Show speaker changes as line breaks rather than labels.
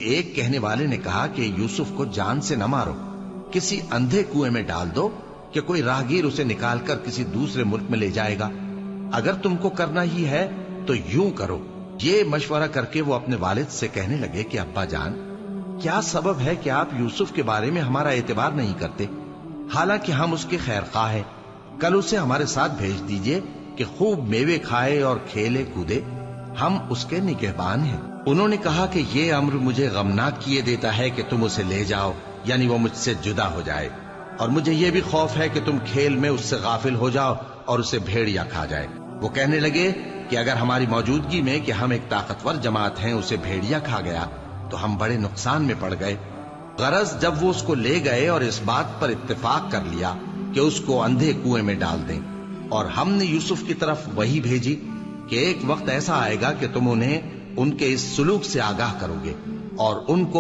ایک کہنے والے نے کہا کہ یوسف کو جان سے نہ مارو، کسی اندھے کنویں میں ڈال دو کہ کوئی راہگیر اسے نکال کر کسی دوسرے ملک میں لے جائے گا۔ اگر تم کو کرنا ہی ہے تو یوں کرو۔ یہ مشورہ کر کے وہ اپنے والد سے کہنے لگے کہ ابا جان، کیا سبب ہے کہ آپ یوسف کے بارے میں ہمارا اعتبار نہیں کرتے؟ حالانکہ ہم اس کے خیر خواہ ہیں۔ کل اسے ہمارے ساتھ بھیج دیجئے کہ خوب میوے کھائے اور کھیلے کودے، ہم اس کے نگہبان ہیں۔ انہوں نے کہا کہ یہ امر مجھے غمناک کیے دیتا ہے کہ تم اسے لے جاؤ، یعنی وہ مجھ سے جدا ہو جائے، اور مجھے یہ بھی خوف ہے کہ تم کھیل میں اس سے غافل ہو جاؤ اور اسے بھیڑیا کھا جائے۔ وہ کہنے لگے کہ اگر ہماری موجودگی میں کہ ہم ایک طاقتور جماعت ہیں اسے بھیڑیا کھا گیا تو ہم بڑے نقصان میں پڑ گئے۔ غرض جب وہ اس کو لے گئے اور اس بات پر اتفاق کر لیا کہ اس کو اندھے کنویں میں ڈال دیں، اور ہم نے یوسف کی طرف وہی بھیجی کہ ایک وقت ایسا آئے گا کہ تم انہیں ان کے اس سلوک سے آگاہ کرو گے اور ان کو